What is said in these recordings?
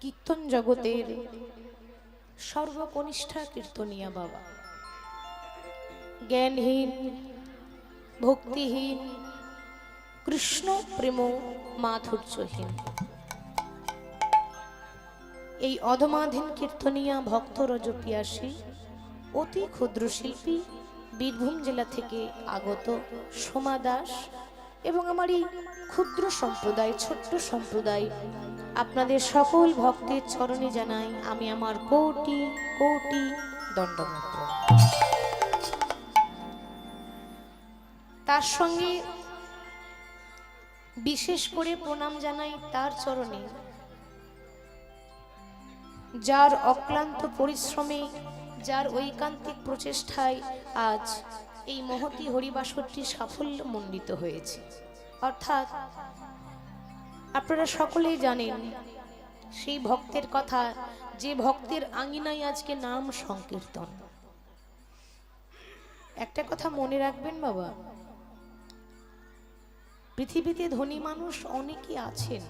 কীর্তন জগতের সর্বকনিষ্ঠা কীর্তনিয়া বাবা, জ্ঞানহীন ভক্তিহীন কৃষ্ণ প্রেম মাধুর্যহীন এই অধমাধীন কীর্তনিয়া ভক্ত রজপিয়াসী অতি ক্ষুদ্র শিল্পী বীরভূম জেলা থেকে আগত সোমা দাস এবং আমার এই ক্ষুদ্র সম্প্রদায় ছোট্ট সম্প্রদায় আপনাদের সকল ভক্তের চরণে জানাই আমি আমার কোটি কোটি দণ্ডমন্ত্র। তার সঙ্গে বিশেষ করে প্রণাম জানাই তার চরণে যার অক্লান্ত পরিশ্রমে যার ঐকান্তিক প্রচেষ্টায় আজ এই মহতী হরিবাসরটি সাফল্য মণ্ডিত হয়েছে। অর্থাৎ আপনারা সকলেই জানেন সেই ভক্তের কথা, যে ভক্তের আঙিনায় আজকে নাম সংকীর্তন। একটা কথা মনে রাখবেন বাবা, পৃথিবীতে ধনী মানুষ অনেকেই আছেন,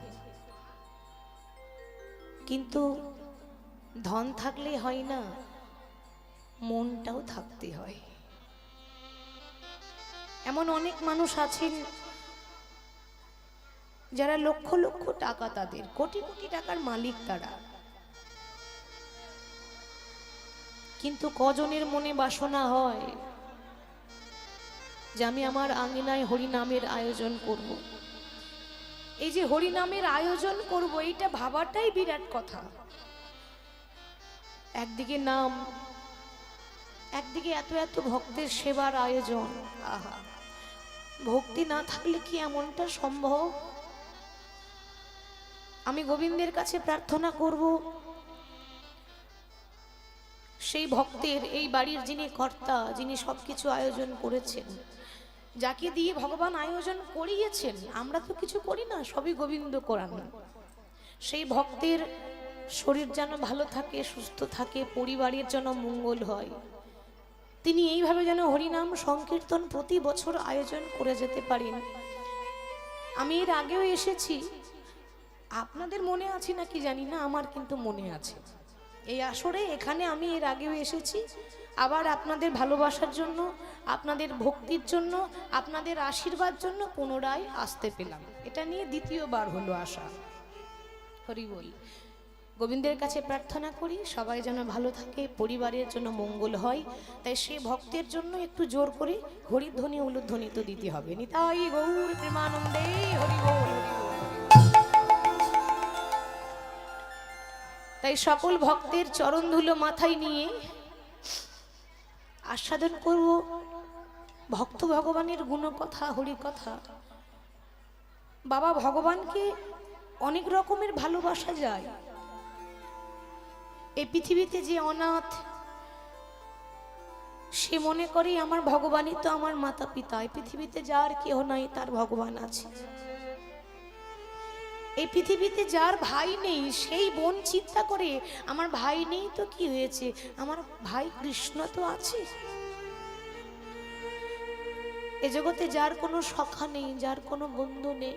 কিন্তু ধন থাকলে হয় না, মনটাও থাকতে হয়। এমন অনেক মানুষ আছেন যারা লক্ষ লক্ষ টাকা, তাদের কোটি কোটি টাকার মালিক তারা, কিন্তু কজনের মনে বাসনা হয় যে আমি আমার আঙিনায় হরিনামের আয়োজন করব। এই যে হরিনামের আয়োজন করব, এইটা ভাবাটাই বিরাট কথা। একদিকে নাম, একদিকে এত এত ভক্তের সেবার আয়োজন। আহা, ভক্তি না থাকলে কি এমনটা সম্ভব? আমি গোবিন্দের কাছে প্রার্থনা করব, সেই ভক্তের, এই বাড়ির যিনি কর্তা, যিনি সবকিছু আয়োজন করেছেন, যাকে দিয়ে ভগবান আয়োজন করিয়েছেন, আমরা তো কিছু করি না, সবই গোবিন্দ করান। সেই ভক্তের শরীর যেন ভালো থাকে, সুস্থ থাকে, পরিবারের যেন মঙ্গল হয়, তিনি এইভাবে যেন হরিনাম সংকীর্তন প্রতি বছর আয়োজন করে যেতে পারেন। আমি এর আগেও এসেছি, আপনাদের মনে আছে নাকি জানি না, আমার কিন্তু মনে আছে। এই আসরে এখানে আমি এর আগেও এসেছি, আবার আপনাদের ভালোবাসার জন্য, আপনাদের ভক্তির জন্য, আপনাদের আশীর্বাদ জন্য পুনরায় আসতে পেলাম। এটা নিয়ে দ্বিতীয়বার হলো আসা। হরি বল। গোবিন্দের কাছে প্রার্থনা করি সবাই যেন ভালো থাকে, পরিবারের জন্য মঙ্গল হয়। তাই সে ভক্তের জন্য একটু জোর করে হরিধ্বনি উলুধ্বনি তো দিতে হবে। নিতাই গৌর প্রেমানন্দে হরি বল। তাই সকল ভক্তের চরণ ধুলো মাথায় নিয়ে আস্বাদন করব ভক্ত ভগবানের গুণকথা, হরিকথা। বাবা, ভগবানকে অনেক রকমের ভালোবাসা যায়। এই পৃথিবীতে যে অনাথ, সে মনে করে আমার ভগবানই তো আমার মাতা পিতা। এই পৃথিবীতে যার কেহ নাই তার ভগবান আছে। এই পৃথিবীতে যার ভাই নেই, সেই বোন চিন্তা করে আমার ভাই নেই তো কি হয়েছে, আমার ভাই কৃষ্ণ তো আছে। এ জগতে যার কোনো সখা নেই, যার কোনো বন্ধু নেই,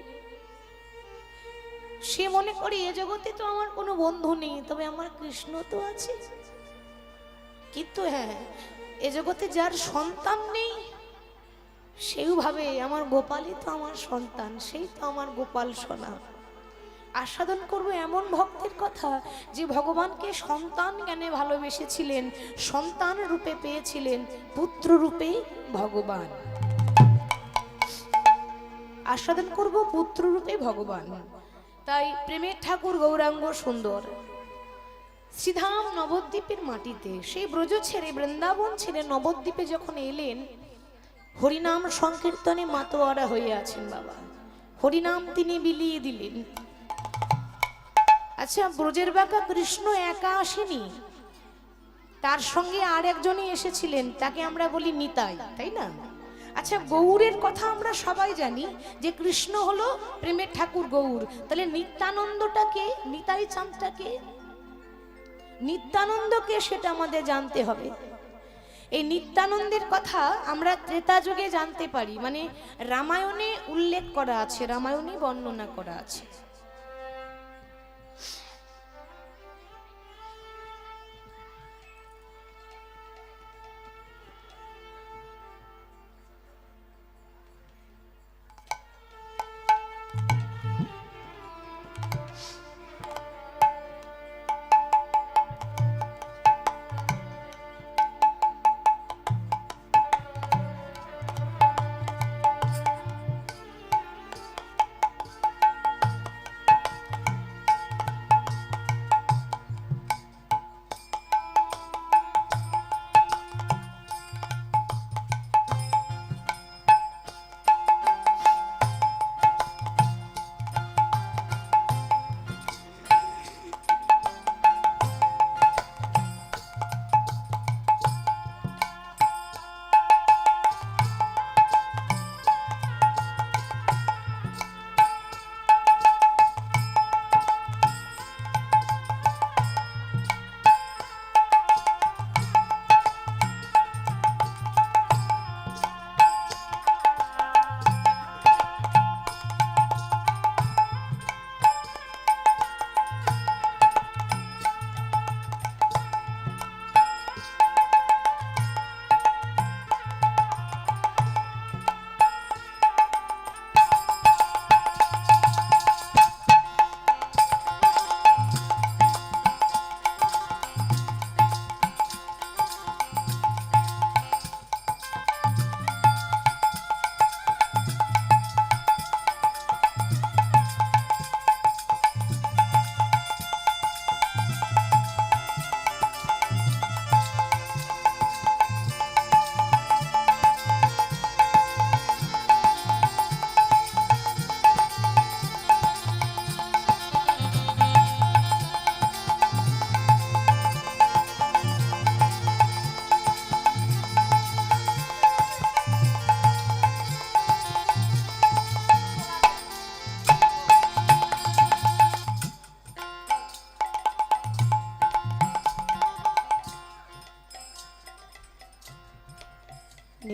সে মনে করে এ জগতে তো আমার কোনো বন্ধু নেই, তবে আমার কৃষ্ণ তো আছে। কিন্তু হ্যাঁ, এ জগতে যার সন্তান নেই, সেও ভাবে আমার গোপালই তো আমার সন্তান, সেই তো আমার গোপাল সোনা। আস্বাদন করব এমন ভক্তের কথা, যে ভগবানকে সন্তান জ্ঞানে ভালোবেসেছিলেন, সন্তান রূপে পেয়েছিলেন, পুত্র রূপে ভগবান। আস্বাদন করব পুত্র রূপে ভগবান। তাই প্রেমের ঠাকুর গৌরাঙ্গ সুন্দর শ্রীধাম নবদ্বীপের মাটিতে, সেই ব্রজ ছেড়ে, বৃন্দাবন ছেড়ে নবদ্বীপে যখন এলেন, হরিনাম সংকীর্তনে মাতোয়ারা হয়ে আছেন বাবা। হরিনাম তিনি বিলিয়ে দিলেন। আচ্ছা, ব্রজের বাঁকা কৃষ্ণ একা আসেনি, তার সঙ্গে আর একজনই এসেছিলেন, তাকে আমরা বলি নিতাই, তাই না? আচ্ছা, গৌরের কথা আমরা সবাই জানি যে কৃষ্ণ হলো প্রেমের ঠাকুর গৌর। তাহলে নিত্যানন্দটাকে, নিতাই চাঁদটাকে, নিত্যানন্দকে, সেটা আমাদের জানতে হবে। এই নিত্যানন্দের কথা আমরা ত্রেতা যুগে জানতে পারি, মানে রামায়ণে উল্লেখ করা আছে, রামায়ণে বর্ণনা করা আছে।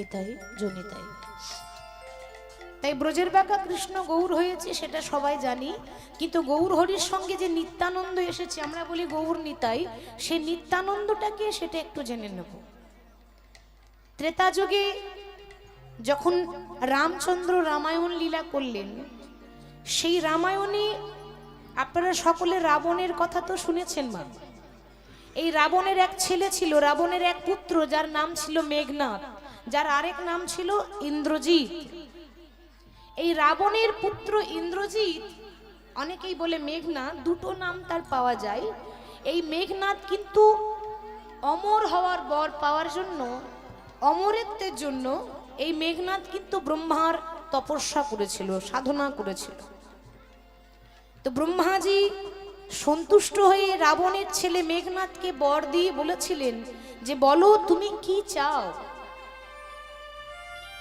নিতাই জনিতাই। তাই ব্রজের বাঁকা কৃষ্ণ গৌর হয়েছে সেটা সবাই জানি, কিন্তু গৌর হরির সঙ্গে যে নিত্যানন্দ এসেছে, আমরা বলি গৌর নিতাই, সে নিত্যানন্দটাকে সেটা একটু জেনে নেব। ত্রেতা যুগে যখন রামচন্দ্র রামায়ণ লীলা করলেন, সেই রামায়ণে আপনারা সকলে রাবণের কথা তো শুনেছেন মা। এই রাবণের এক ছেলে ছিল, রাবণের এক পুত্র, যার নাম ছিল মেঘনাদ, যার আরেক নাম ছিল ইন্দ্রজিৎ। এই রাবণের পুত্র ইন্দ্রজিৎ, অনেকেই বলে মেঘনাদ, দুটো নাম তার পাওয়া যায়। এই মেঘনাদ কিন্তু অমর হওয়ার বর পাওয়ার জন্য, অমরত্বের জন্য এই মেঘনাদ কিন্তু ব্রহ্মার তপস্যা করেছিল, সাধনা করেছিল। তো ব্রহ্মাজি সন্তুষ্ট হয়ে রাবণের ছেলে মেঘনাদকে বর দিয়ে বলেছিলেন যে বলো তুমি কি চাও।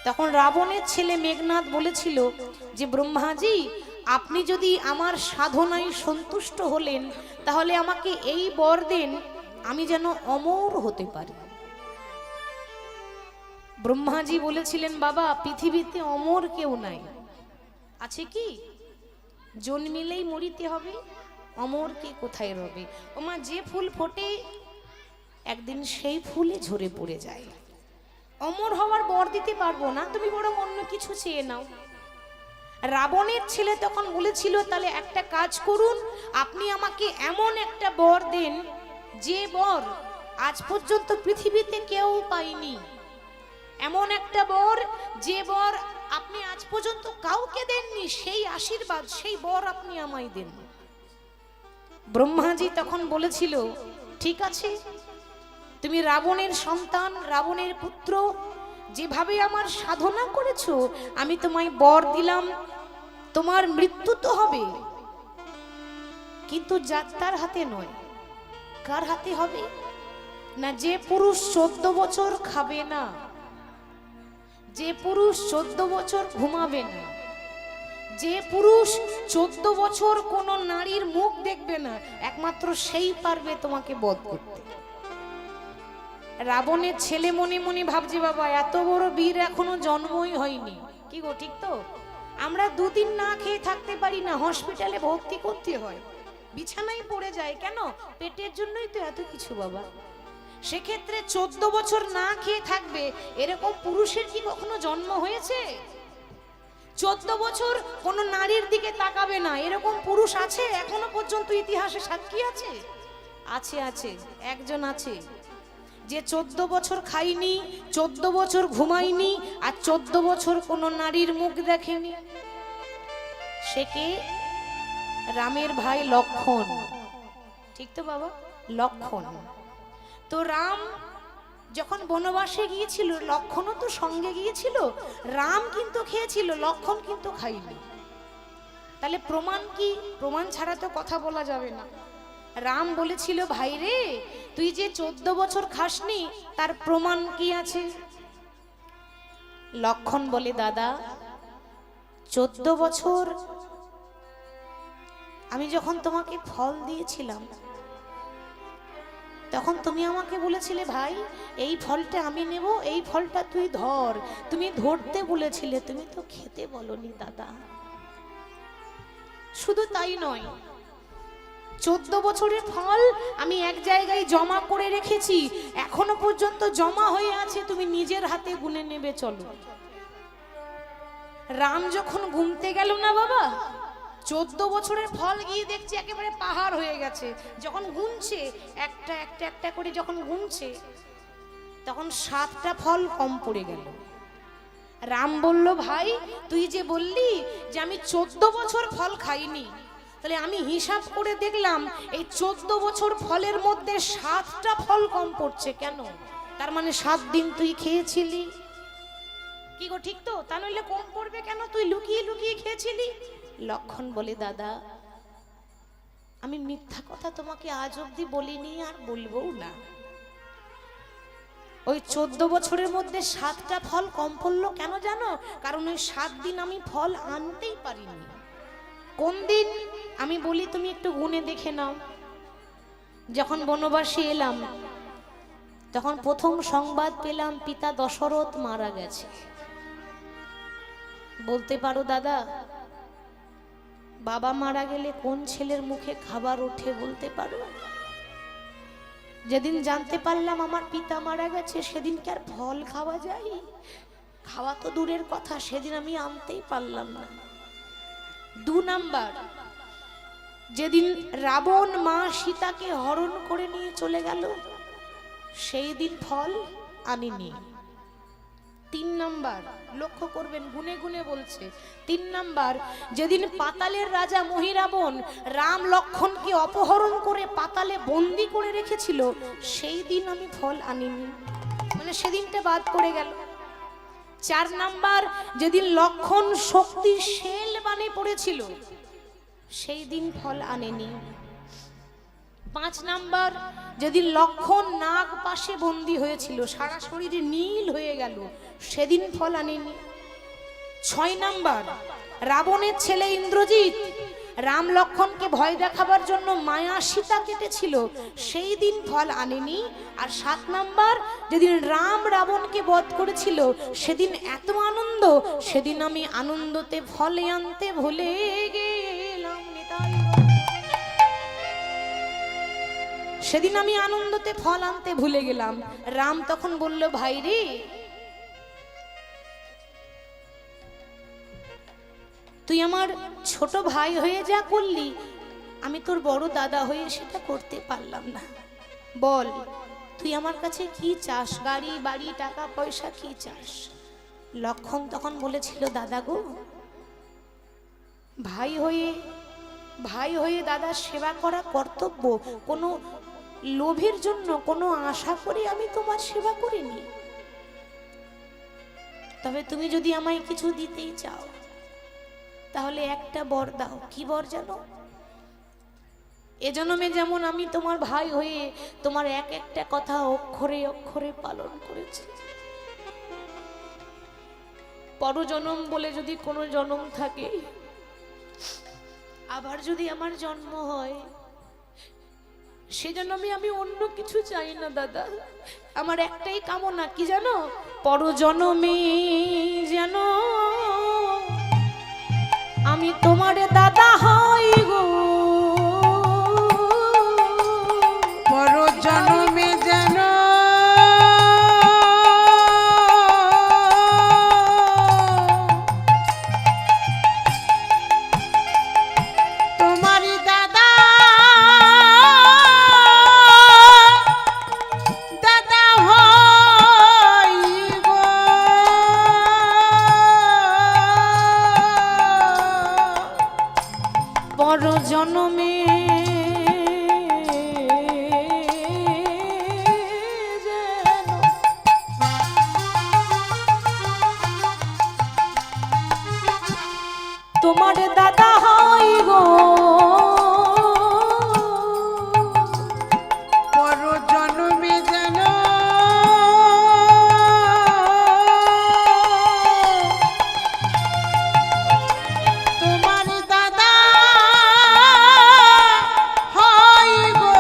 তখন রাবণের ছেলে মেঘনাদ বলেছিল যে ব্রহ্মাজি, আপনি যদি আমার সাধনায় সন্তুষ্ট হলেন তাহলে আমাকে এই বর দেন, আমি যেন অমর হতে পারি। ব্রহ্মাজি বলেছিলেন বাবা, পৃথিবীতে অমর কেউ নাই, আছে কি? জন্মিলেই মরিতে হবে, অমর কে কোথায় রবে? ওমা, যে ফুল ফোটে একদিন সেই ফুলে ঝরে পড়ে যায়। অমর হওয়ার বর দিতে পারবো না, তুমি বরং অন্য কিছু চেয়ে নাও। রাবণের ছেলে তখন বলেছিল তাহলে একটা কাজ করুন, আপনি আমাকে এমন একটা বর দেন যে বর আজ পর্যন্ত পৃথিবীতে কেউ পায়নি, এমন একটা বর যে বর আপনি আজ পর্যন্ত কাউকে দেননি, সেই আশীর্বাদ, সেই বর আপনি আমায় দেন। ব্রহ্মাজি তখন বলেছিল ঠিক আছে, তুমি রাবণের সন্তান, রাবণের পুত্র, যেভাবে আমার সাধনা করেছো আমি তোমায় বর দিলাম, তোমার মৃত্যু তো হবে, কিন্তু যাত্রার হাতে নয়। কার হাতে হবে? না, যে পুরুষ 14 বছর খাবে না, যে পুরুষ 14 বছর ঘুমাবে না, যে পুরুষ 14 বছর কোনো নারীর মুখ দেখবে না, একমাত্র সেই পারবে তোমাকে বধ করতে। রাবণের ছেলে মনে মনে ভাবছে বাবা, এত বড় বীর এখনো জন্মই হয়নি। কি গো, ঠিক তো? আমরা দুদিন না খেয়ে থাকতে পারি না, হসপিটালে ভর্তি করতে হয়, বিছানায় পড়ে যায়, কেন? পেটের জন্যই তো এত কিছু বাবা। সেক্ষেত্রে 14 বছর না খেয়ে থাকবে এরকম পুরুষের কি কখনো জন্ম হয়েছে? 14 বছর কোনো নারীর দিকে তাকাবে না এরকম পুরুষ আছে এখনো পর্যন্ত? ইতিহাসে সাক্ষী আছে? আছে, আছে, একজন আছে যে 14 বছর খায়নি, 14 বছর ঘুমায়নি, আর 14 বছর কোনো নারীর মুখ দেখেনি। সে কে? রামের ভাই লক্ষণ। ঠিক তো বাবা? লক্ষণ। তো রাম যখন বনবাসে গিয়েছিল, লক্ষণও তো সঙ্গে গিয়েছিল। রাম কিন্তু খেয়েছিল, লক্ষণ কিন্তু খাইনি। তাহলে প্রমাণ কি? প্রমাণ ছাড়া তো কথা বলা যাবে না। রাম বলেছিল ভাই রে, তুই যে 14 বছর খাসনি তার প্রমাণ কি আছে? লক্ষণ বলে দাদা, 14 বছর আমি যখন তোমাকে ফল দিয়েছিলাম তখন তুমি আমাকে বলেছিলে ভাই এই ফলটা আমি নেব, এই ফলটা তুই ধর। তুমি ধরতে বলেছিলে, তুমি তো খেতে বলনি দাদা। শুধু তাই নয়, 14 বছরের ফল আমি এক জায়গায় জমা করে রেখেছি, এখনো পর্যন্ত জমা হয়ে আছে, তুমি নিজের হাতে গুনে নেবে, চলো। রাম যখন ঘুমতে গেল না বাবা, 14 বছরের ফল গিয়ে দেখছে একেবারে পাহাড় হয়ে গেছে। যখন গুনছে একটা একটা একটা করে, যখন গুনছে তখন 7টা ফল কম পড়ে গেল। রাম বলল ভাই তুই যে বললি যে আমি 14 বছর ফল খাইনি, তাহলে আমি হিসাব করে দেখলাম এই 14 বছর ফলের মধ্যে 7টা ফল কম পড়ছে। কেন? তার মানে 7 দিন তুই খেয়েছিলি। কি গো, ঠিক তো? তা নইলে কম পড়বে কেন? তুই লুকিয়ে লুকিয়ে খেয়েছিলি। লক্ষণ বলে দাদা, আমি মিথ্যা কথা তোমাকে আজ অব্দি বলিনি, আর বলবো না। ওই 14 বছরের মধ্যে 7টা ফল কম পড়লো কেন জানো? কারণ ওই 7 দিন আমি ফল আনতেই পারিনি। কোন দিন আমি বলি, তুমি একটু গুনে দেখে নাও। যখন বনবাসে এলাম তখন প্রথম সংবাদ পেলাম পিতা দশরথ মারা গেছে। বলতে পারো দাদা, বাবা মারা গেলে কোন ছেলের মুখে খাবার ওঠে বলতে পারো? যেদিন জানতে পারলাম আমার পিতা মারা গেছে, সেদিন কি আর ফল খাওয়া যায়? খাওয়া তো দূরের কথা, সেদিন আমি আনতেই পারলাম না। 2 নাম্বার, যেদিন রাবণ মা সীতাকে হরণ করে নিয়ে চলে গেল, সেই দিন ফল আনিনি। 3 নাম্বার, লক্ষ্য করবেন, গুনে গুনে বলছে। 3 নাম্বার, যেদিন পাতালের রাজা মহিরাবণ রাম লক্ষ্মণকে অপহরণ করে পাতালে বন্দি করে রেখেছিল, সেই দিন আমি ফল আনিনি, মানে সেদিনটা বাদ পড়ে গেল। 4 নাম্বার, যেদিন লক্ষ্মণ শক্তিশাল বানে পড়েছিল, সেই দিন ফল আনেনি। 5 নাম্বার, যেদিন লক্ষ্মণ নাগ পাশে বন্দী হয়েছিল, সারা শরীরে নীল হয়ে গেল, সেদিন ফল আনেনি। 6 নাম্বার, রাবণের ছেলে ইন্দ্রজিৎ রাম লক্ষ্মণকে ভয় দেখাবার জন্য মায়া সীতা কেটেছিল, সেই দিন ফল আনেনি। আর 7 নাম্বার, যেদিন রাম রাবণকে বধ করেছিল, সেদিন এত আনন্দ, সেদিন আমি আনন্দতে ফলে আনতে ভুলে গেলাম। সেদিন আমি আনন্দতে ফল আনতে ভুলে গেলাম। রাম তখন বলল, ভাই রে, তুই আমার ছোট ভাই হয়ে যা করলি, আমি তোর বড় দাদা হয়ে সেটা করতে পারলাম না। বল, তুই আমার কাছে কি চাস? গাড়ি বাড়ি টাকা পয়সা কি চাস? লক্ষ্মণ তখন বলেছিল, দাদা গো, ভাই হয়ে দাদার সেবা করা কর্তব্য। কোনো লোভের জন্য, কোনো আশা করে আমি তোমার সেবা করিনি। তবে তুমি যদি আমায় কিছু দিতেই চাও, তাহলে একটা বর দাও। কি বর জানো? এ জন্মে যেমন আমি তোমার ভাই হয়ে তোমার এক একটা কথা অক্ষরে অক্ষরে পালন করেছি, পরজন্ম বলে যদি কোনো জন্ম থাকে, আবার যদি আমার জন্ম হয়, সেজন্য আমি অন্য কিছু চাই না দাদা। আমার একটাই কামনা, কি জানো? পরজন্মে যেন আমি তোমার দাদা হই গো, পরজন্মে যেন তোমারই দাদা হই গো। পরজন্মে তোমার দাদা হই গো, পরজন্মে যেন তোমার দাদা হই গো।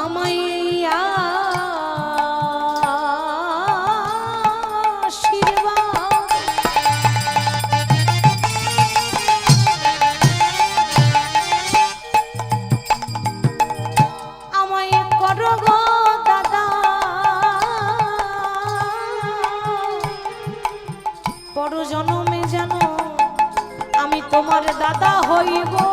আমায় পরজন্মে যেন আমি তোমার দাদা হই গো।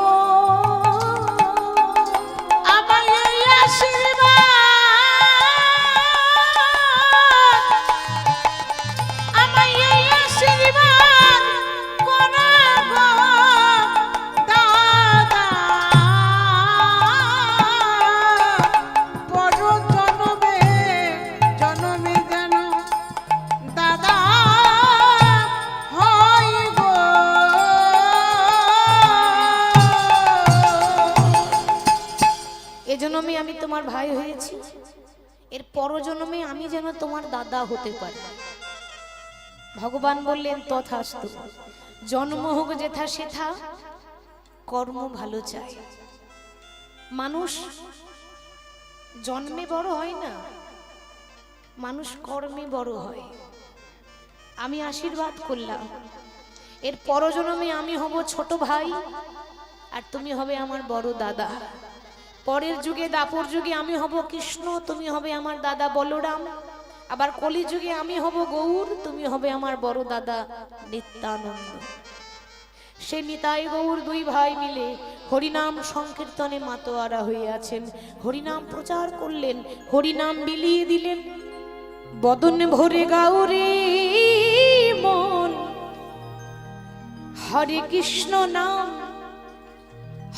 আমায় এই আশীর্বাদ, আমায় এই আশীর্বাদ করো গো দাদা। পরজন্মে যেন দাদা হই গো। এজন্যই আমি তোমার ভাই হয়েছি, এর পরজন্মে আমি যেন তোমার দাদা হতে পারি। ভগবান বললেন, তথাস্তু। জন্ম হোক যেথা সেথা, কর্ম ভালো চাই। মানুষ জন্মে বড় হয় না, মানুষ কর্মে বড় হয়। আমি আশীর্বাদ করলাম, এর পরজন্মে আমি হব ছোট ভাই আর তুমি হবে আমার বড় দাদা। পরের যুগে দাপর যুগে আমি হব কৃষ্ণ, তুমি হবে আমার দাদা বলরাম। আবার কলি যুগে আমি হব গৌর, তুমি হবে আমার বড় দাদা নিত্যানন্দ। সে নিতাই গৌর দুই ভাই মিলে হরিনাম সংকীর্তনে মাতোয়ারা হয়ে আছেন। হরিনাম প্রচার করলেন, হরিনাম বিলিয়ে দিলেন। বদন ভরে গাউরে মন, হরে কৃষ্ণ নাম,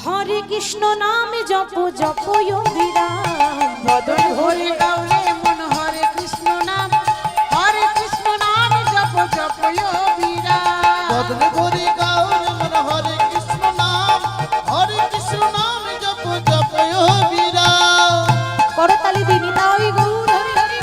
হরে কৃষ্ণ নাম জপ জপ অবিরাম। বদন ভরে গাউরে মন, হরে কৃষ্ণ নাম, হরে কৃষ্ণ নাম জপ জপ অবিরাম। বদন ভরে গাউরে মন, হরে কৃষ্ণ নাম, হরে কৃষ্ণ নাম জপ জপ অবিরাম। করতালি দিনি তাই গৌর হরি হরি।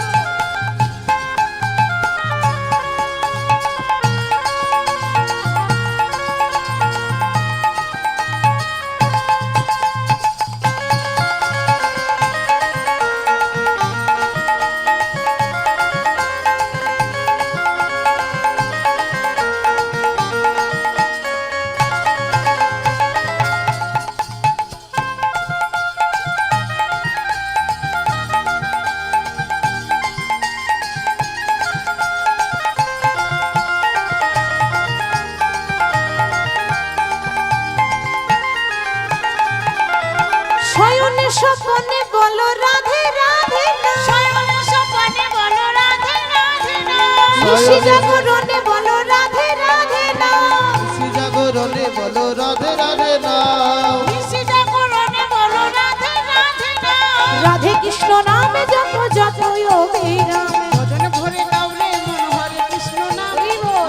শয়নে স্বপনে বলো রাধে রাধে না, শয়নে স্বপনে বলো রাধে রাধে না, নিশি জাগরণে বলো রাধে রাধে না, শ্রী জাগরণে বলো রাধে রাধে নাম। নিশি জাগরণে বলো রাধে রাধে না। রাধে কৃষ্ণ নামে জপ জপ অবিরাম। বদন ভরে গাউরে মন, হরে কৃষ্ণ নাম,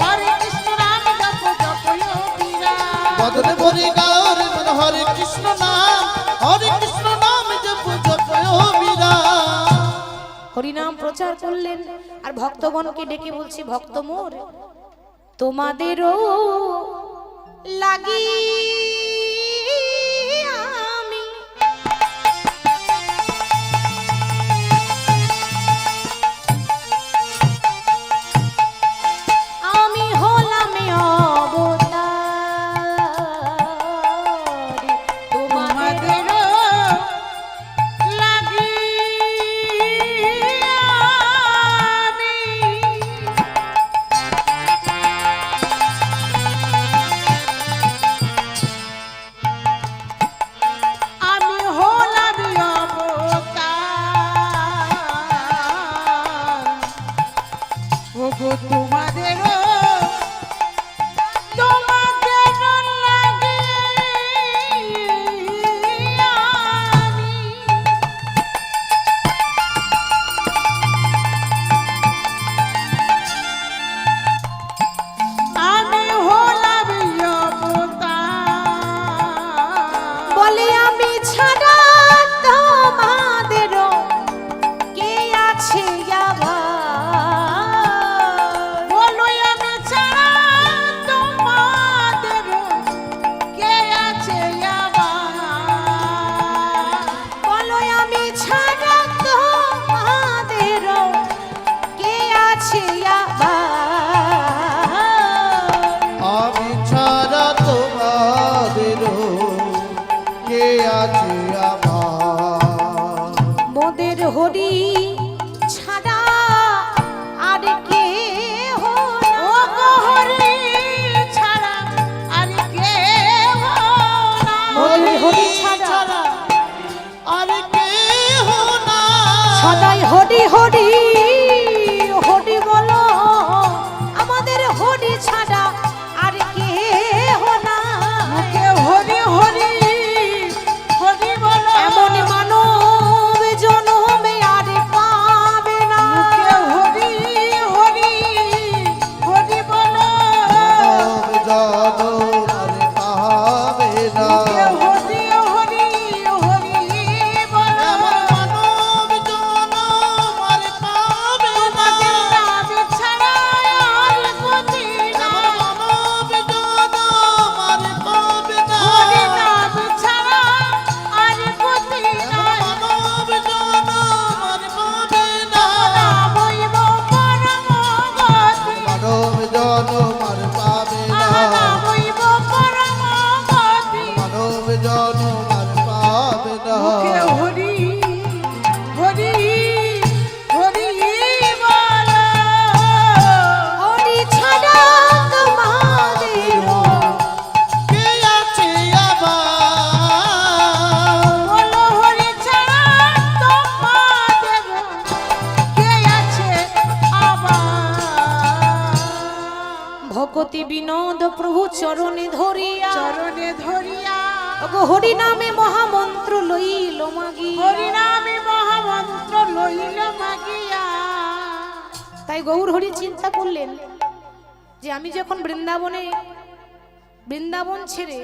হরে কৃষ্ণ নাম জপ জপ অবিরাম। বদন ভরে গাউরে মন, হরে কৃষ্ণ নাম, হরে কৃষ্ণ নাম জপ জপ অবিরাম। হরিনাম প্রচার করলেন আর ভক্তগণকে ডেকে বলছি, ভক্ত মোর তোমাদেরও লাগি আমি আমি হলাম অবতার তোমাদের তোমাদেরও লাগি আমি। আমি হলাম অবতার। ওগো তোমাদেরও, তোমাদেরও লাগি আমি। আমি হলাম অবতার। বলে আমি ছাড়া তোমাদেরও কে আছে আবার? বলো আমি ছাড়া তোমাদেরও কে আছে আবার? বলো আমি ছাড়া তোমাদেরও কে আছে আবার? আমি ছাড়া তোমাদেরও কে আছে আমার? মোদের হরি ছাড়া আর কে ওগো হরি ছাড়া আর কেহ নাই। মোদের হরি ছাড়া আর কেহ নাই। সদাই হরি হরি হরি বলো, আমাদের হরি ছাড়া আর কে না। মুখে হরি হরি হরি বলো, এমন মানব জনমে আর পাবে না। মুখে হরি হরি হরি বলো, মানব জনম আর পাবে না। মুখে হরি হরি হরি বলো। এমন মানব জনম আর পাবে জনম আর পাবে না। মুখে হরি হরি হরি বলো, হরি ছাড়া তোমাদের কে আছে আবার? বলো হরি ছাড়া তোমাদের কে আছে আবার? ভকতি বিনোদ প্রভু চরণে ধরিয়া, চরণে ধরিয়া ওগো হরি নামে মহামন্ত্র লইল মাগিয়া। হরি নামে মহামন্ত্র লইল মাগিয়া। তাই গৌর হরি চিন্তা করলেন যে আমি যখন বৃন্দাবন ছেড়ে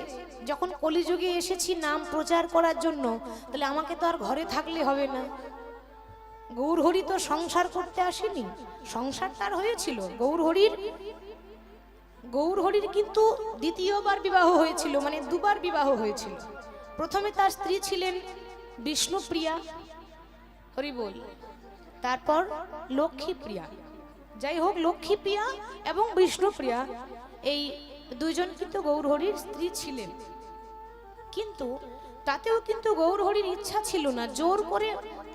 যখন কলিযুগে এসেছি নাম প্রচার করার জন্য, তাহলে আমাকে তো আর ঘরে থাকলে হবে না। গৌর হরি তো সংসার করতে আসেনি, সংসার তার হয়েছিল। গৌর হরির কিন্তু দ্বিতীয়বার বিবাহ হয়েছিল, মানে দুবার বিবাহ হয়েছিল। প্রথমে তার স্ত্রী ছিলেন বিষ্ণুপ্রিয়া, হরি বল, তারপর লক্ষ্মীপ্রিয়া। যাই হোক, লক্ষ্মীপ্রিয়া এবং বিষ্ণুপ্রিয়া এই দুইজন কিন্তু গৌর হরির স্ত্রী ছিলেন। কিন্তু তাতেও কিন্তু গৌর হরির ইচ্ছা ছিল না, জোর করে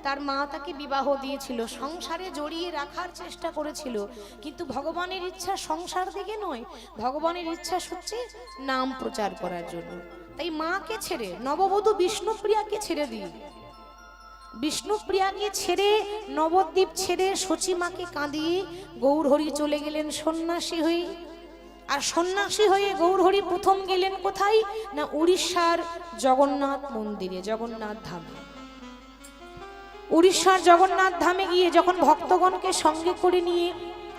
তার মা তাকে বিবাহ দিয়েছিল, সংসারে জড়িয়ে রাখার চেষ্টা করেছিল। কিন্তু ভগবানের ইচ্ছা সংসার দিকে নয়, ভগবানের ইচ্ছা হচ্ছে নাম প্রচার করার জন্য। তাই মাকে ছেড়ে, নববধূ বিষ্ণুপ্রিয়াকে ছেড়ে দিয়ে, বিষ্ণুপ্রিয়াকে ছেড়ে, নবদ্বীপ ছেড়ে, সচিমাকে কাঁদিয়ে গৌর হরি চলে গেলেন সন্ন্যাসী হয়ে। আর সন্ন্যাসী হয়ে গৌর হরি প্রথম গেলেন কোথায় না, উড়িষ্যার জগন্নাথ মন্দিরে, জগন্নাথ ধামে। উড়িষ্যার জগন্নাথ ধামে গিয়ে যখন ভক্তগণকে সঙ্গে করে নিয়ে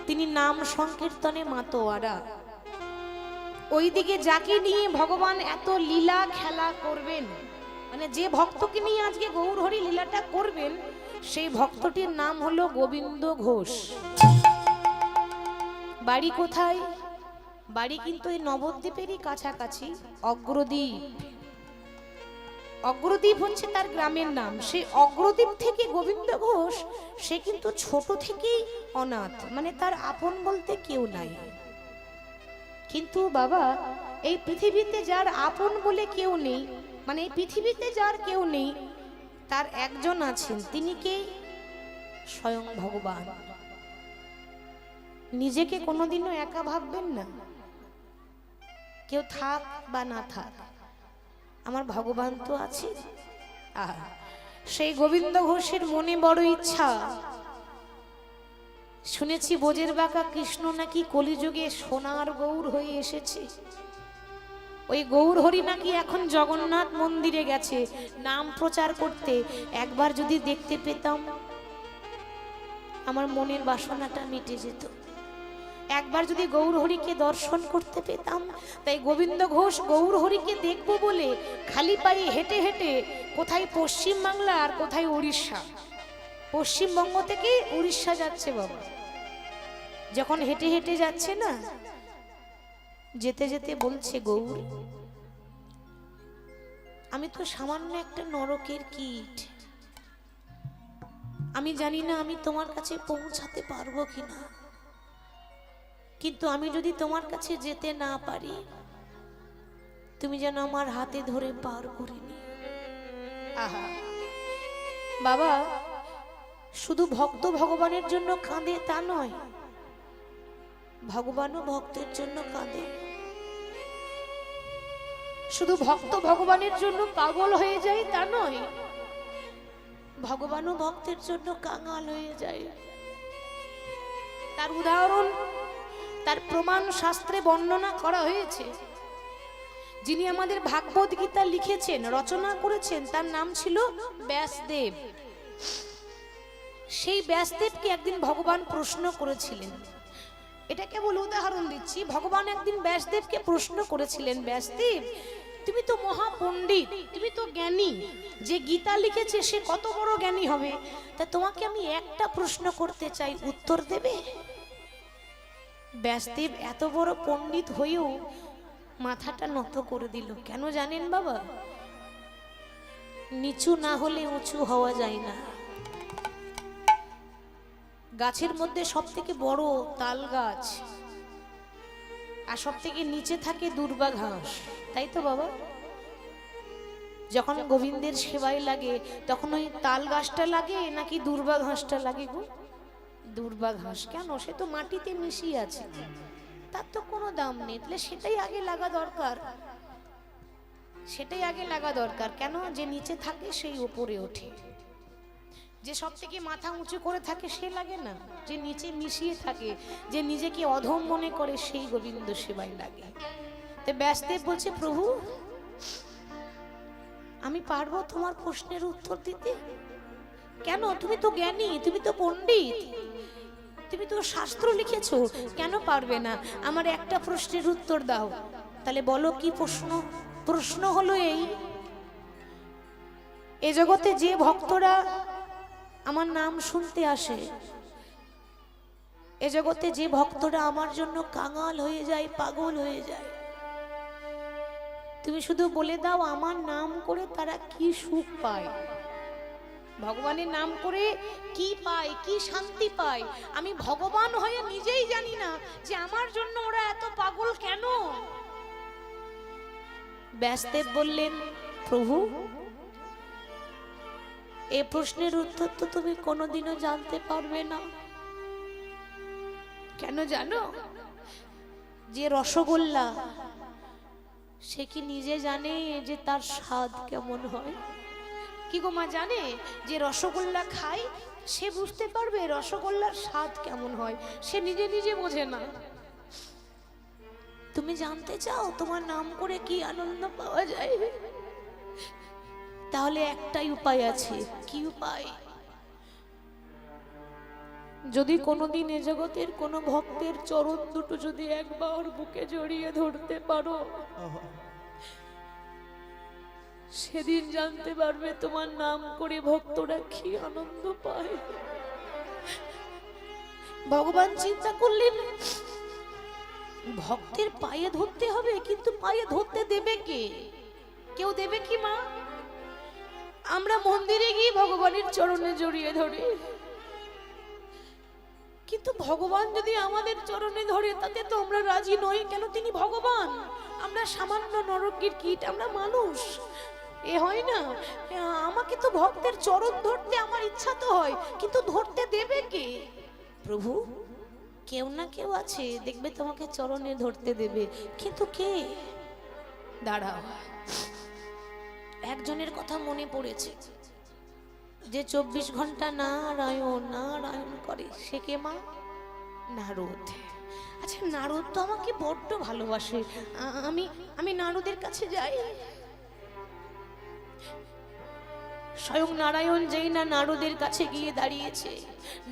তিনি নাম সংকীর্তনে মাতোয়ারা। ওইদিকে যাকে নিয়ে ভগবান এত লীলা খেলা করবেন, মানে যে ভক্তকে নিয়ে আজকে গৌর হরি লীলাটা করবেন, সেই ভক্তটির নাম হলো গোবিন্দ ঘোষ। বাড়ি কোথায়? বাড়ি কিন্তু এই নবদ্বীপেরই কাছাকাছি, অগ্রদ্বীপ। অগ্রদ্বীপ হচ্ছে তার গ্রামের নাম। সেই অগ্রদ্বীপ থেকে গোবিন্দ ঘোষ, সে কিন্তু ছোট থেকেই অনাথ, মানে তার আপন বলতে কেউ নাই। কিন্তু বাবা, এই পৃথিবীতে যার আপন বলে কেউ নেই, মানে এই পৃথিবীতে যার কেউ নেই, তার একজন আছেন, তিনি কে? স্বয়ং ভগবান। নিজেকে কোনোদিনও একা ভাববেন না, কেউ থাক বা না থাক, আমার ভগবান তো আছে। সেই গোবিন্দ ঘোষের মনে বড় ইচ্ছা, শুনেছি বোজের বাঁকা কৃষ্ণ নাকি কলিযুগে সোনার গৌর হয়ে এসেছে। ওই গৌর হরি নাকি এখন জগন্নাথ মন্দিরে গেছে নাম প্রচার করতে। একবার যদি দেখতে পেতাম, আমার মনের বাসনাটা মিটে যেত। একবার যদি গৌর হরিকে দর্শন করতে পেতাম। তাই গোবিন্দ ঘোষ গৌর হরিকে দেখবো বলে খালি পায়ে হেঁটে হেঁটে কোথায় পশ্চিম বাংলা আর কোথায় উড়িষ্যা, পশ্চিমবঙ্গ থেকে উড়িষ্যা যাচ্ছে বাবা। যখন হেঁটে হেঁটে যাচ্ছে না, যেতে যেতে বলছে, গৌর, আমি তো সামান্য একটা নরকের কীট, আমি জানি না আমি তোমার কাছে পৌঁছাতে পারবো কিনা, কিন্তু আমি যদি তোমার কাছে যেতে না পারি, তুমি যেন আমার হাতে ধরে পার করে নিও। আহা বাবা, শুধু ভক্ত ভগবানের জন্য কাঁদে তা নয়, ভগবানও ভক্তের জন্য কাঁদে। শুধু ভক্ত ভগবানের জন্য পাগল হয়ে যায় তা নয়, ভগবানও ভক্তের জন্য কাঙাল হয়ে যায়। তার উদাহরণ, তার প্রমাণ শাস্ত্রে বর্ণনা করা হয়েছে। যিনি আমাদের ভাগবত গীতা লিখেছেন, রচনা করেছেন, তার নাম ছিল ব্যাসদেব। সেই ব্যাসদেবকে একদিন ভগবান প্রশ্ন করেছিলেন। এটা কেবল উদাহরণ দিচ্ছি। ভগবান একদিন ব্যাসদেবকে প্রশ্ন করেছিলেন, ব্যাসদেব, তুমি তো মহাপণ্ডিত, তুমি তো জ্ঞানী, যে গীতা লিখেছে সে কত বড় জ্ঞানী হবে, তা তোমাকে আমি একটা প্রশ্ন করতে চাই, উত্তর দেবে? ব্যাসদেব এত বড় পণ্ডিত হয়েও মাথাটা নত করে দিল। কেন জানেন বাবা? নিচু না হলে উঁচু হওয়া যায় না। গাছের মধ্যে সব থেকে বড় তাল গাছ, আর সব থেকে নিচে থাকে দুর্বা ঘাস, তাই তো বাবা? যখন গোবিন্দের সেবায় লাগে তখন ওই তাল গাছটা লাগে নাকি দুর্বা ঘাসটা লাগে গো? দুর্বা ঘাস। কেন? সে তো মাটিতে মিশিয়ে আছে, তার তো কোনো দাম নেই, তাহলে সেটাই আগে লাগা দরকার, সেটাই আগে লাগা দরকার। কেন? যে নিচে থাকে সেই উপরে ওঠে, যে সব থেকে মাথা উঁচু করে থাকে সে লাগে না, যে নিচে মিশিয়ে থাকে, যে নিজেকে অধম মনে করে সেই গোবিন্দ সেবায় লাগে। তো ব্যাসদেব বলছে, প্রভু আমি পারবো তোমার প্রশ্নের উত্তর দিতে? কেন? তুমি তো জ্ঞানী, তুমি তো পণ্ডিত, তুমি তো শাস্ত্র লিখেছো, কেন পারবে না? আমার একটা প্রশ্নের উত্তর দাও। তাহলে বলো কি প্রশ্ন? প্রশ্ন হলো এই জগতে যে ভক্তরা আমার নাম শুনতে আসে, এ জগতে যে ভক্তরা আমার জন্য কাঙাল হয়ে যায়, পাগল হয়ে যায়, তুমি শুধু বলে দাও আমার নাম করে তারা কি সুখ পায়, ভগবানের নাম করে কি পায়, কি শান্তি পায়। আমি ভগবান হয়ে নিজেই জানি না যে আমার জন্য ওরা এত পাগল কেন। ব্যাসদেব বললেন, প্রভু এই প্রশ্নের উত্তর তো তুমি কোনোদিনও জানতে পারবে না। কেন জানো? যে রসগোল্লা সে কি নিজে জানে যে তার স্বাদ কেমন হয়? কি গো মা, জানে? যে রসগোল্লা খায় সে বুঝতে পারবে রসগোল্লার স্বাদ কেমন হয়, সে নিজে নিজে বোঝে না। তুমি জানতে চাও তোমার নাম করে কি আনন্দ পাওয়া যায়? তাহলে একটাই উপায় আছে। কি উপায়? যদি কোনোদিন এ জগতের কোনো ভক্তের চরণ দুটো যদি একবার বুকে জড়িয়ে ধরতে পারো, সেদিন জানতে পারবে তোমার নাম করে ভক্তরা কি আনন্দ পায়। ভগবান চিন্তা করলেন ভক্তের পায়ে ধরতে হবে, কিন্তু পায়ে ধরতে দেবে কে? কেউ দেবে কি মা? আমরা মন্দিরে গিয়ে ভগবানের চরণে জড়িয়ে ধরি, কিন্তু ভগবান যদি আমাদের চরণে ধরে তাতে তো আমরা রাজি নই। কেন? তিনি ভগবান, আমরা সামান্য নরকের কীট, আমরা মানুষ। এ হয় না, আমাকে তো ভক্তের চরণ ধরতে আমার ইচ্ছা তো হয়, কিন্তু ধরতে দেবে কে? প্রভু কেউ না কেউ আছে, দেখবে তোমাকে চরণে ধরতে দেবে, কিন্তু কে? দাঁড়াও, একজনের কথা মনে পড়েছে, যে 24 ঘন্টা নারায়ণ নারায়ণ করে, সে কে মা? নারদ। আচ্ছা, নারদ তো আমাকে বড্ড ভালোবাসে, আমি নারদের কাছে যাই। স্বয়ং নারায়ণ যেই না নারদের কাছে গিয়ে দাঁড়িয়েছে,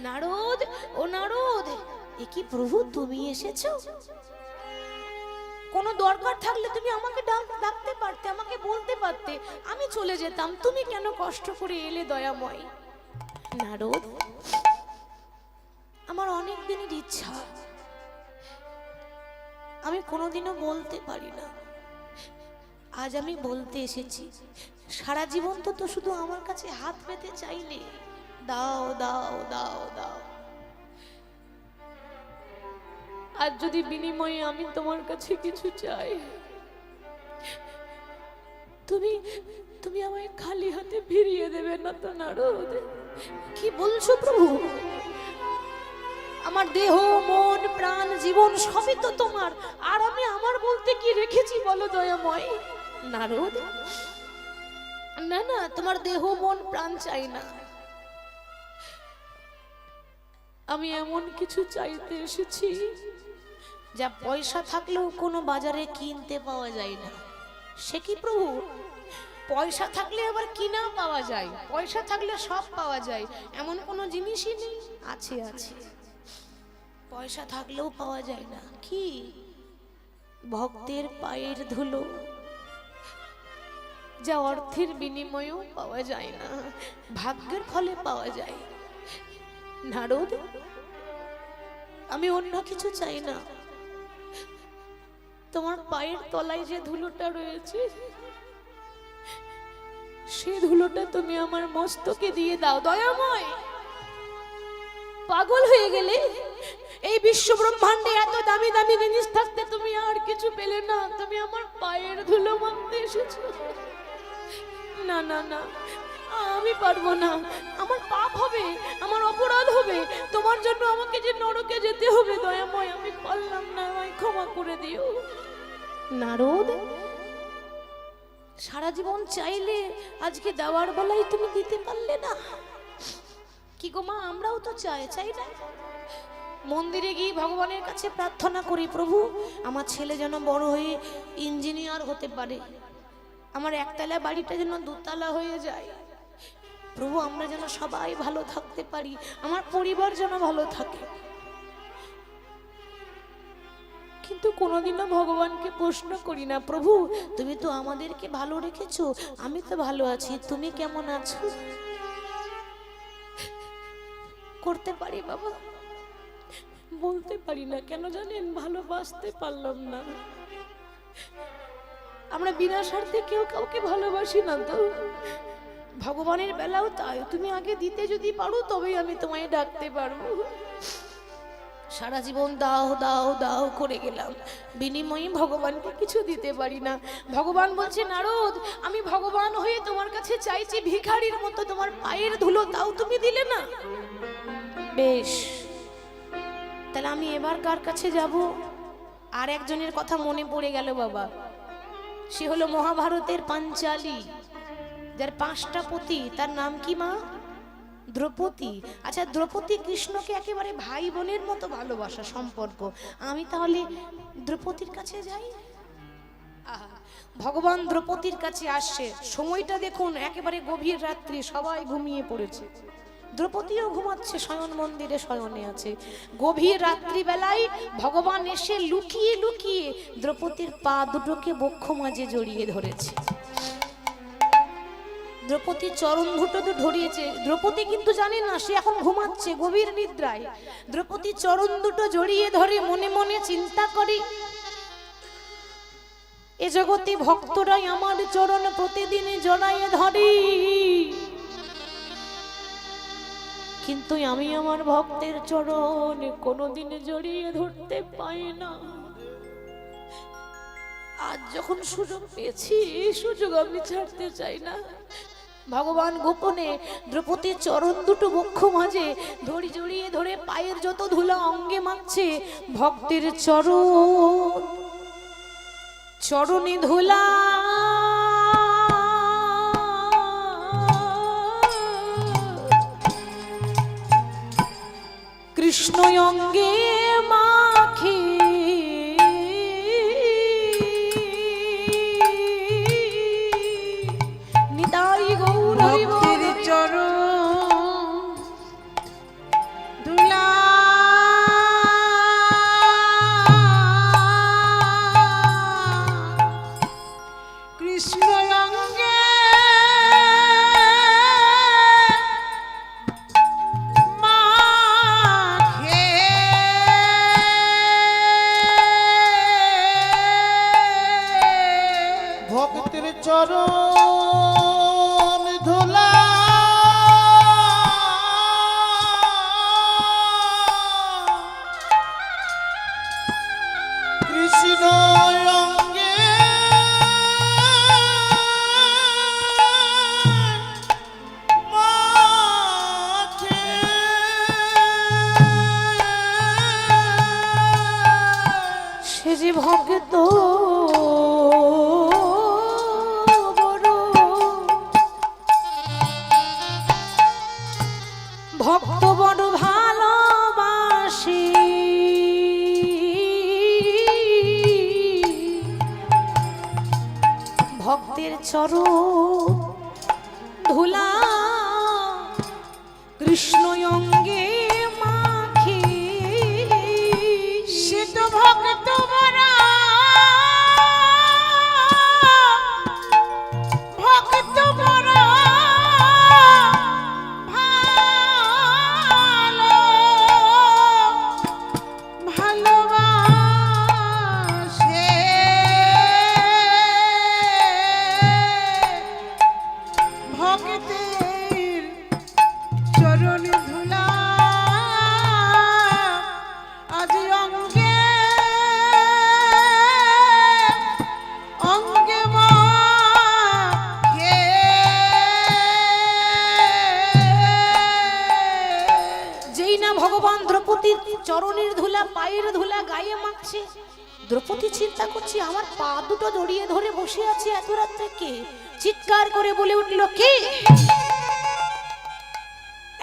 নারদ, ও নারদ, এ কি প্রভু তুমি এসেছো? কোনো দরকার থাকলে তুমি আমাকে ডাকতে পারতে, আমাকে বলতে পারতে, আমি চলে যেতাম, তুমি কেন কষ্ট করে এলে দয়াময়? নারদ, আমার অনেক দিনের ইচ্ছা, আমি কোনোদিনও বলতে পারি না, আজ আমি বলতে এসেছি। সারা জীবন তো শুধু আমার কাছে হাত পেতে চাইলে, দাও দাও দাও দাও। আর যদি বিনিময়ে আমি তোমার কাছে কিছু চাই, তুমি আমায় খালি হাতে ফিরিয়ে দেবে না তো নারদ? কি বলছো প্রভু? আমার দেহ মন প্রাণ জীবন সবই তো তোমার, আর আমি আমার বলতে কি রেখেছি বলো দয়াময়? নারদ, না না, তোমার দেহ মন প্রাণ চাই না, আমি এমন কিছু চাইতে এসেছি যা পয়সা থাকলেও কোনো বাজারে কিনতে পাওয়া যায় না। সে কি প্রভু? পয়সা থাকলে আবার কিনা পাওয়া যায়, পয়সা থাকলে সব পাওয়া যায়, এমন কোনো জিনিসই নেই? আছে আছে, পয়সা থাকলেও পাওয়া যায় না। কি? ভক্তের পায়ের ধুলো, যা অর্থের বিনিময়েও পাওয়া যায় না, ভাগ্যের ফলে পাওয়া যায়। নারদ, আমি অন্য কিছু চাই না, তোমার পায়ের তলায় যে ধুলোটা রয়েছে সে ধুলোটা তুমি আমার মস্তকে দিয়ে দাও দয়াময়। পাগল হয়ে গেলে? এই বিশ্ব ব্রহ্মাণ্ডে এত দামি দামি জিনিস থাকতে তুমি আর কিছু পেলে না, তুমি আমার পায়ের ধুলো মানতে এসেছো। না না না, আমি পারবো না, আমার পাপ হবে, আমার অপরাধ হবে, তোমার জন্য আমাকে যে নরকে যেতে হবে দয়াময়, আমি পারলাম না, আমায় ক্ষমা করে দিও। নারদ, সারা জীবন চাইলে আজকে দেওয়ার বেলায় তুমি দিতে পারলে না? কি গো মা, আমরাও তো চাই না? মন্দিরে গিয়ে ভগবানের কাছে প্রার্থনা করি, প্রভু আমার ছেলে যেন বড় হয়ে ইঞ্জিনিয়ার হতে পারে, আমার একতলা বাড়িটা যেন দুতলা হয়ে যায়, প্রভু আমরা যেন সবাই ভালো থাকতে পারি, আমার পরিবার যেন ভালো থাকে। কিন্তু কোনোদিনও ভগবানকে প্রশ্ন করি না, প্রভু তুমি তো আমাদেরকে ভালো রেখেছো, আমি তো ভালো আছি, তুমি কেমন আছো? করতে পারি বাবা, বলতে পারি না, কেন জানেন? ভালোবাসতে পারলাম না। আমরা বিনা স্বার্থে কেউ কাউকে ভালোবাসি না তো, ভগবানের বেলাও তাই, তুমি আগে দিতে যদি পারো তবেই আমি তোমায় ডাকতে পারবো। সারা জীবন দাও দাও দাও করে গেলাম, বিনিময়ে ভগবানকে কিছু দিতে পারি না। ভগবান বলছে, নারদ আমি ভগবান হয়ে তোমার কাছে চাইছি ভিখারির মতো, তোমার পায়ের ধুলো, তাও তুমি দিলে না। বেশ, তাহলে আমি এবার কার কাছে যাব? আর একজনের কথা মনে পড়ে গেল বাবা, সে হলো মহাভারতের পাঞ্চালী, যার 5টা পতি, তার নাম কি মা? দ্রৌপদী। আচ্ছা, দ্রৌপদী কৃষ্ণকে একেবারে ভাই বোনের মতো ভালোবাসা সম্পর্ক, আমি তাহলে দ্রৌপদীর কাছে যাই। ভগবান দ্রৌপদীর কাছে আসছে, সময়টা দেখুন একেবারে গভীর রাত্রি, সবাই ঘুমিয়ে পড়েছে, দ্রৌপদীও ঘুমাচ্ছে, শয়ন মন্দিরে শয়নে আছে। গভীর রাত্রিবেলায় ভগবান এসে লুকিয়ে লুকিয়ে দ্রৌপদীর পা দুটোকে বক্ষ মাঝে জড়িয়ে ধরেছে, দ্রৌপদীর চরণ দুটো তো ধরিয়েছে। দ্রৌপদী কিন্তু জানে না সে এখন ঘুমাচ্ছে গভীর নিদ্রায়। দ্রৌপদীর চরণ দুটো জড়িয়ে ধরে মনে মনে চিন্তা করে, এ জগতে ভক্তরাই আমার চরণ প্রতিদিনে জড়াইয়ে ধরে, কিন্তু আমি আমার ভক্তের চরণ কোনোদিনে জড়িয়ে ধরতে পাই না। আজ যখন সুযোগ পেয়েছি, এই সুযোগ আমি ছাড়তে চাই না। ভগবান গোপনে দ্রৌপদীর চরণ দুটো বক্ষ মাঝে ধরে জড়িয়ে ধরে পায়ের যত ধুলা অঙ্গে মাখছে, ভক্তের চরণে ধুলা কৃষ্ণ অঙ্গে মাখে, নিতাই গৌর ভক্তের চরণ ধুলা কৃষ্ণ অঙ্গে মাখে, ভক্তের চরণ ধুলা কৃষ্ণ অঙ্গে মাখে। সে যে ভক্ত ভক্ত বড় ভালোবাসি, ভক্তের চরণ ধুলা কৃষ্ণ অঙ্গে মাখে, সে তো ভক্ত বড় ভক্ত বড় ভালো ভালোবাসে, ভক্তের চরণ ধুলা চরণের ধুলা পায়ের ধুলা গায়ে মাখছে। দ্রৌপদী চিন্তা করছে আমার পা দুটো জড়িয়ে ধরে বসে আছে এত রাত্রে কে? চিৎকার করে বলে উঠল, কে?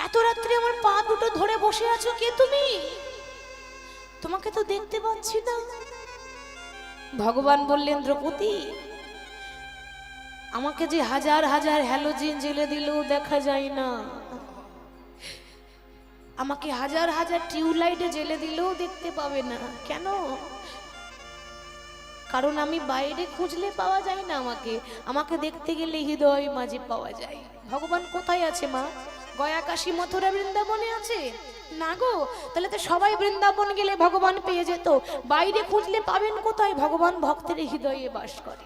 এত রাত্রে আমার পা দুটো ধরে বসে আছো, কে তুমি? তোমাকে তো দেখতে পাচ্ছি না। ভগবান বললেন, দ্রৌপদী, আমাকে যে হাজার হাজার হ্যালোজেন জ্বেলে দিলেও দেখা যায় না, আমাকে হাজার হাজার টিউবলাইটে জ্বেলে দিলেও দেখতে পাবে না। কেন? কারণ আমি বাইরে খুঁজলে পাওয়া যায় না, আমাকে দেখতে গেলে হৃদয় মাঝে পাওয়া যায়। ভগবান কোথায় আছে মা? গয়া, কাশী, মথুরা, বৃন্দাবনে আছে না গো? তাহলে তো সবাই বৃন্দাবন গেলে ভগবান পেয়ে যেত, বাইরে খুঁজলে পাবেন কোথায়? ভগবান ভক্তের হৃদয়ে বাস করে।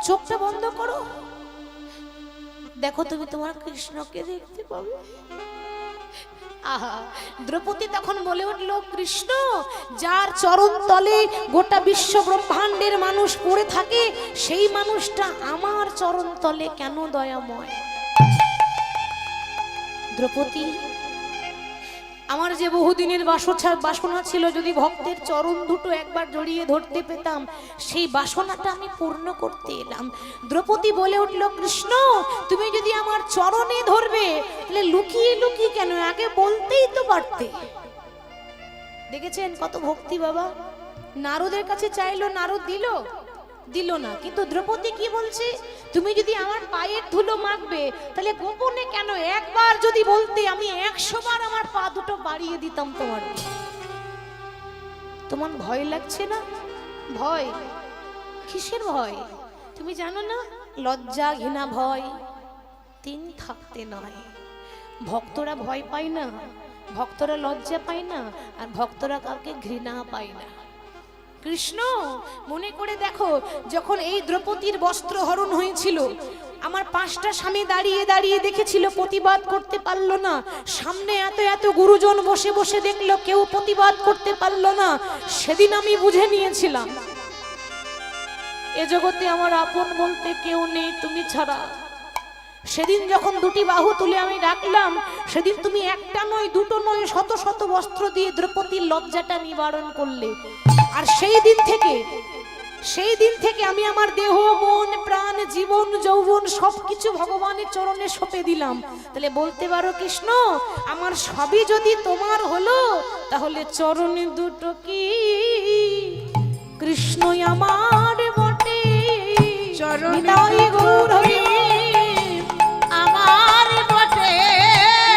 চোখটা বন্ধ করো, দেখো তুমি তোমার কৃষ্ণকে দেখতে পাবে। আহা, দ্রৌপদী তখন বলে উঠল, কৃষ্ণ যার চরণ তলে গোটা বিশ্ব ব্রহ্মাণ্ডের মানুষ পড়ে থাকে, সেই মানুষটা আমার চরণ তলে কেন দয়াময়? দ্রৌপদী, আমার যে বহুদিনের বাসনা ছিল, যদি ভক্তের চরণ দুটো একবার জড়িয়ে ধরতে পেতাম, সেই বাসনাটা আমি পূর্ণ করতে এলাম। দ্রৌপদী বলে উঠল, কৃষ্ণ তুমি যদি আমার চরণে ধরবে, তাহলে লুকিয়ে লুকিয়ে কেন? আগে বলতেই তো পারতে। দেখেছেন কত ভক্তি বাবা? নারদের কাছে চাইলো, নারদ দিল না, কিন্তু দ্রৌপদী কি বলছে? তুমি যদি আমার পায়ের ধুলো মাখবে, তাহলে গোপনে কেন? একবার যদি বলতে, আমি 100 বার আমার পা দুটো বাড়িয়ে দিতাম তোমার। তোমার ভয় লাগছে না? ভয় কিসের ভয়? তুমি জানো না, লজ্জা, ঘৃণা, ভয় তিন থাকতে নয়। ভক্তরা ভয় পায় না, ভক্তরা লজ্জা পায় না, আর ভক্তরা কাউকে ঘৃণা পায় না। কৃষ্ণ মনে করে দেখো, যখন এই দ্রৌপদীর বস্ত্র হরণ হয়েছিল, আমার 5টা স্বামী দাঁড়িয়ে দাঁড়িয়ে দেখেছিল, প্রতিবাদ করতে পারলো না। সামনে এত এত গুরুজন বসে বসে দেখলো, কেউ প্রতিবাদ করতে পারলো না। সেদিন আমি বুঝে নিয়েছিলাম, এ জগতে আমার আপন বলতে কেউ নেই তুমি ছাড়া। সেদিন যখন 2টি বাহু তুলে আমি ডাকলাম, সেদিন তুমি একটা নয়, দুটো নয়, শত শত বস্ত্র দিয়ে দ্রৌপদীর লজ্জাটা নিবারণ করলে। আর সেই দিন থেকে আমি আমার দেহ, মন, প্রাণ, জীবন, যৌবন সবকিছু ভগবানের চরণে সঁপে দিলাম। তাহলে বলতে পারো, কৃষ্ণ আমার সবই যদি তোমার হলো, তাহলে চরণে দুটো কি কৃষ্ণই আমার বটে? চরণে গৌর আমার বটে,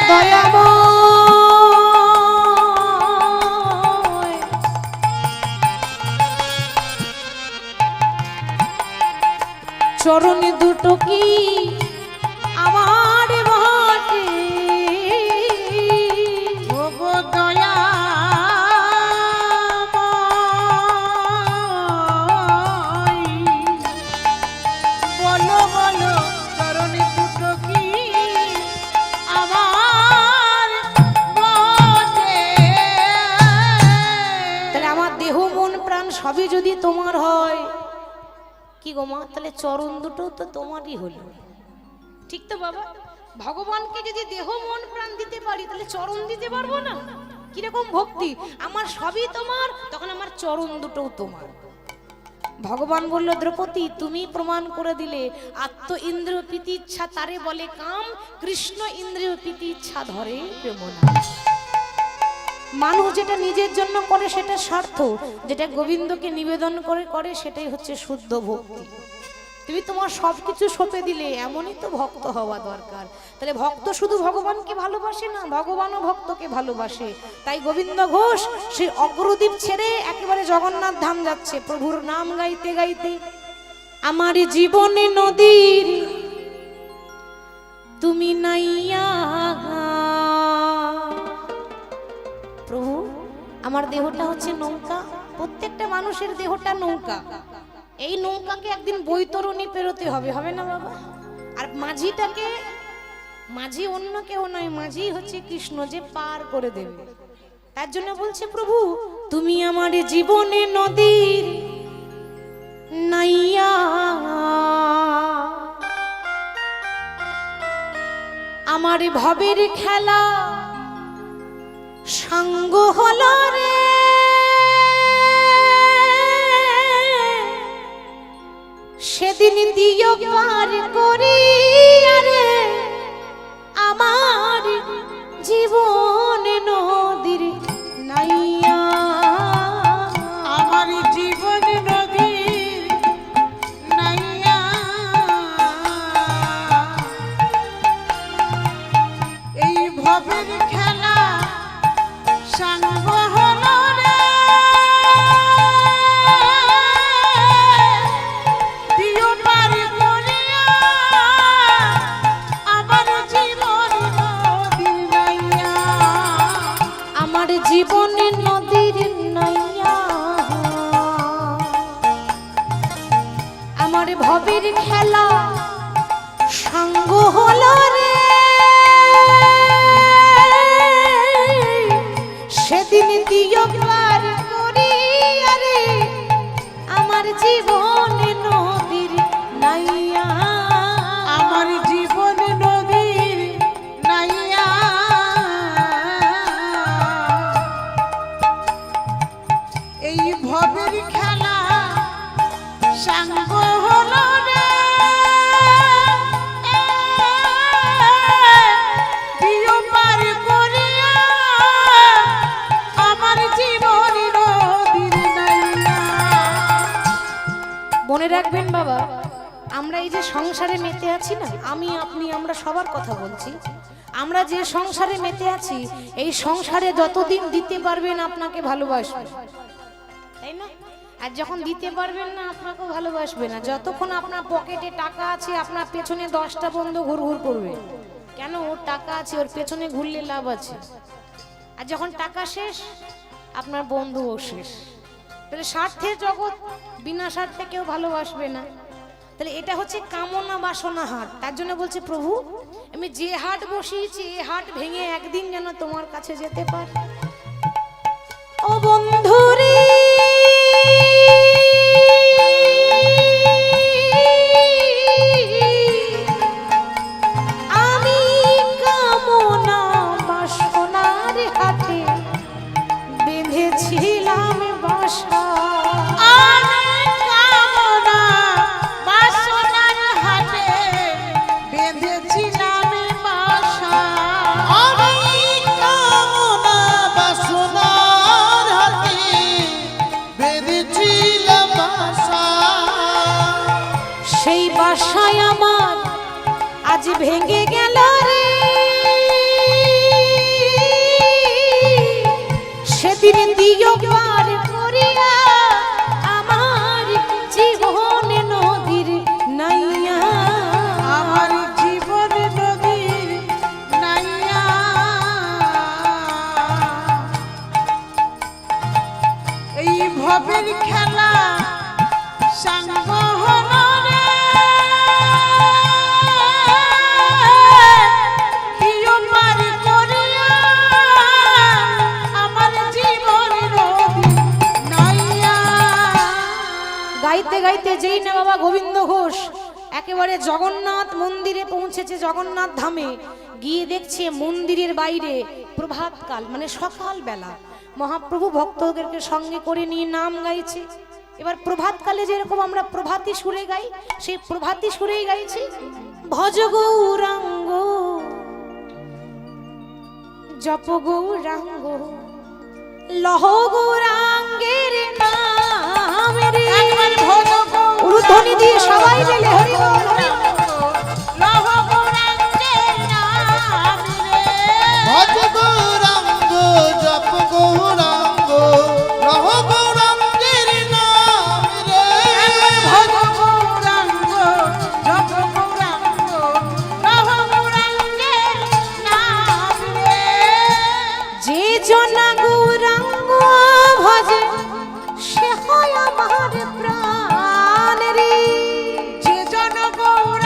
দয়াময় চরণে দুটো কি আমার বটে? ওগো দয়া বলো বলো, চরণে দুটো কি আমার বটে? তাহলে আমার দেহ, মন, প্রাণ সবই যদি তোমার হয়, কি গো মা, তাহলে চরণ দুটো তো তোমারই হলো, ঠিক তো বাবা? ভগবানকে যদি দেহ, মন, প্রাণ দিতে পারি, তাহলে চরণ দিতে পারবো না? কিরকম ভক্তি! আমার সবই তোমার, তখন আমার চরণ দুটোও তোমার। ভগবান বলল, দ্রৌপদী তুমি প্রমাণ করে দিলে, আত্ম ইন্দ্রিয় প্রীতি ইচ্ছা তারে বলে কাম, কৃষ্ণ ইন্দ্রিয় প্রীতি ইচ্ছা ধরে প্রেমনা। মানুষ যেটা নিজের জন্য করে সেটা স্বার্থ, যেটা গোবিন্দকে নিবেদন করে সেটাই হচ্ছে শুদ্ধ ভক্তি। তুমি তোমার সবকিছু সঁপে দিলে, এমনই তো ভক্ত হওয়া দরকার। তাহলে ভক্ত শুধু ভগবানকে ভালোবাসে না, ভগবানও ভক্তকে ভালোবাসে। তাই গোবিন্দ ঘোষ সেই অগ্রদ্বীপ ছেড়ে একেবারে জগন্নাথ ধাম যাচ্ছে, প্রভুর নাম গাইতে গাইতে। আমার জীবনে নদীর তুমি নাইয়া, প্রভু আমার দেহটা হচ্ছে নৌকা, প্রত্যেকটা মানুষের দেহটা নৌকা। এই নৌকাকে একদিন বৈতরণী পেরোতে হবে, হবে না বাবা? আর মাঝি অন্য কেউ নয়, মাঝি হচ্ছে কৃষ্ণ, যে পার করে দেবে। তার জন্য বলছে, প্রভু তুমি আমার জীবনে নদীর নাইয়া, আমার ভবের খেলা সঙ্গ হলো রে সেদিন দিও পার করি আরে আমার জীবন নদীর নাইয়া আমার জীবন নদীর নাইয়া এই ভবের খেলা সাঙ্গ হলো রে দিও পার করিয়া আমার জীবন নদীর নাইয়া আমার জীবন নদীর নাইয়া আমার ভবের খেলা সঙ্গ হলো রে সেদিন দিও পার করি আরে আমার জীবন নদীর নাইয়া আমার জীবন নদীর নাইয়া এই ভবের খেলা সাঙ্গ হলো রে দিও পার করিয়া আমার জীবন নদীর নাইয়া মনে রাখবেন বাবা, আমরা এই যে সংসারে মেতে আছি না, আমি আপনি আমরা সবার কথা বলছি, আমরা যে সংসারে মেতে আছি এই সংসারে যতদিন দিতে পারবেন আপনাকে ভালোবাসবে, তাই না? আর যখন দিতে পারবেন না আপনাকেও ভালোবাসবে না। যতক্ষণ আপনার পকেটে টাকা আছে আপনার পেছনে 10টা বন্ধু ঘুরঘুর করবে, কেন? ওর টাকা আছে, ওর পেছনে ঘুরলে লাভ আছে। আর যখন টাকা শেষ আপনার বন্ধুও শেষ। তাহলে স্বার্থের জগৎ, বিনা স্বার্থে কেউ ভালোবাসবে না। তাহলে এটা হচ্ছে কামনা বাসনা হাট। তার জন্য বলছে প্রভু আমি যে হাট বসিয়েছি এই হাট ভেঙে একদিন যেন তোমার কাছে যেতে পারি। ও বন্ধুরে আমি কামনা বাসনার হাটে বেঁধেছিলাম বাসা। আমি কামনা বাসনার হাটে বেঁধেছিলাম বাসা। আমি কামনা বাসনার হাতে বেঁধেছিলাম বাসা। সেই বাসায় আমার আজ ভেঙে গেল রে, সেদিন দিও পার করিয়া আমার জীবন নদীর নাইয়া। আমার জীবন নদীর নাইয়া এই ভবের খেলা সাঙ্গ হলো রে দিও পার করিয়া আমার জীবন নদীর নাইয়া। গাইতে গাইতে যেই না বাবা গোবিন্দ ঘোষ একেবারে জগন্নাথ মন্দিরে পৌঁছেছে, জগন্নাথ ধামে গিয়ে দেখছে মন্দিরের বাইরে প্রভাতকাল মানে সকাল বেলা মহাপ্রভু ভক্তদেরকে সঙ্গে করে নিয়ে নাম গাইছে। এবার প্রভাতকালে যেরকম আমরা প্রভাতী সুরে গাই সেই প্রভাতী সুরেই গাইছি, ভজ গৌরাঙ্গ জপ গৌরাঙ্গ লহ গৌরাঙ্গের নাম রে। একবার ভজ গৌরাঙ্গ উরুধ্বনি দিয়ে সবাই মিলে হরি বল হরি বল। লহ গৌরাঙ্গের নাম রে। ভজ গৌরাঙ্গ জপ গৌরাঙ্গ রহ গৌরাঙ্গের নাম রে। ভজ গৌরাঙ্গ জপ গৌরাঙ্গ লহ গৌরাঙ্গের নাম রে। যে জনা গৌরাঙ্গ ভজে সে হয় আমার প্রাণ রে। যে জন গৌরাঙ্গ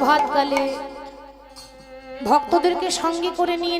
প্রভাতকালে ভক্তদেরকে সঙ্গে করে নিয়ে